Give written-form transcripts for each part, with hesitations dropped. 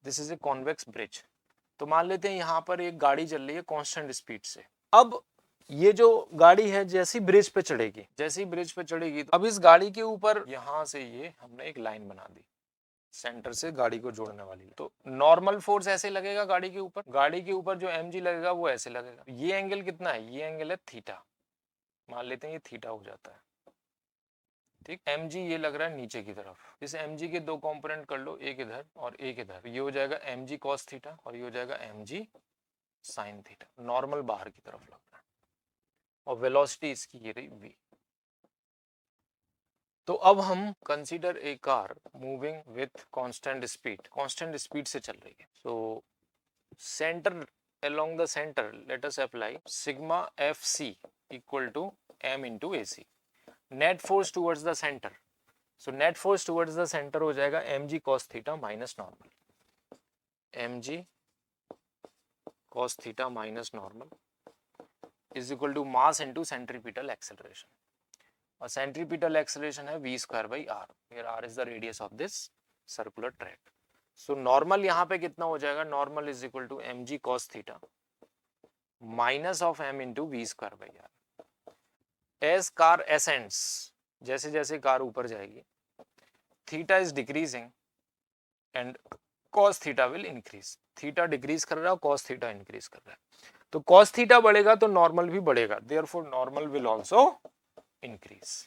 This is a convex bridge. तो मान लेते हैं यहाँ पर एक गाड़ी चल रही है कांस्टेंट स्पीड से। अब ये जो गाड़ी है जैसी ब्रिज पे चढ़ेगी, जैसी ब्रिज पे चढ़ेगी, तो अब इस गाड़ी के ऊपर यहाँ से ये हमने एक लाइन बना दी सेंटर से गाड़ी को जोड़ने वाली। तो नॉर्मल फोर्स ऐसे लगेगा गाड़ी के ऊपर, गाड़ी के ऊपर जो mg लगेगा वो ऐसे लगेगा। ये एंगल कितना है, ये एंगल है थीटा, मान लेते हैं ये थीटा हो जाता है, ठीक। mg ये लग रहा है नीचे की तरफ, इस mg के दो कंपोनेंट कर लो, एक इधर और एक इधर, ये हो जाएगा mg cos थीटा और ये हो जाएगा mg sin थीटा। नॉर्मल बाहर की तरफ लग रहा है और वेलोसिटी इसकी ये रही v। तो अब हम consider a car moving with constant speed से चल रही है। So centre along the center let us apply sigma fc equal to m into ac, net force towards the center। so net force towards the center हो जाएगा mg cos theta minus normal, mg cos theta minus normal is equal to mass into centripetal acceleration, और centripetal acceleration है v square by r, where r is the radius of this circular track। so normal यहाँ पे कितना हो जाएगा, normal is equal to mg cos theta minus of m into v square by r। as car ascends, जैसे जैसे car ऊपर जाएगी, theta is decreasing and cos theta will increase। theta decrease कर रहा है, cos theta increase कर रहा है, तो cos theta बढ़ेगा तो normal भी बढ़ेगा, therefore normal will also increase।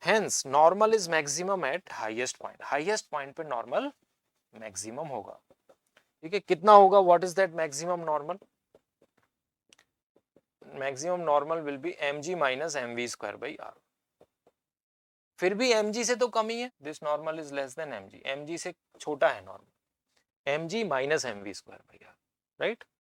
hence normal is maximum at highest point, highest point पे normal maximum होगा, ठीक है। कितना होगा, what is that maximum normal, maximum normal will be mg minus mv square by r। फिर भी mg से तो कम ही है, this normal is less than mg, mg से छोटा है normal, mg minus mv square by r, right।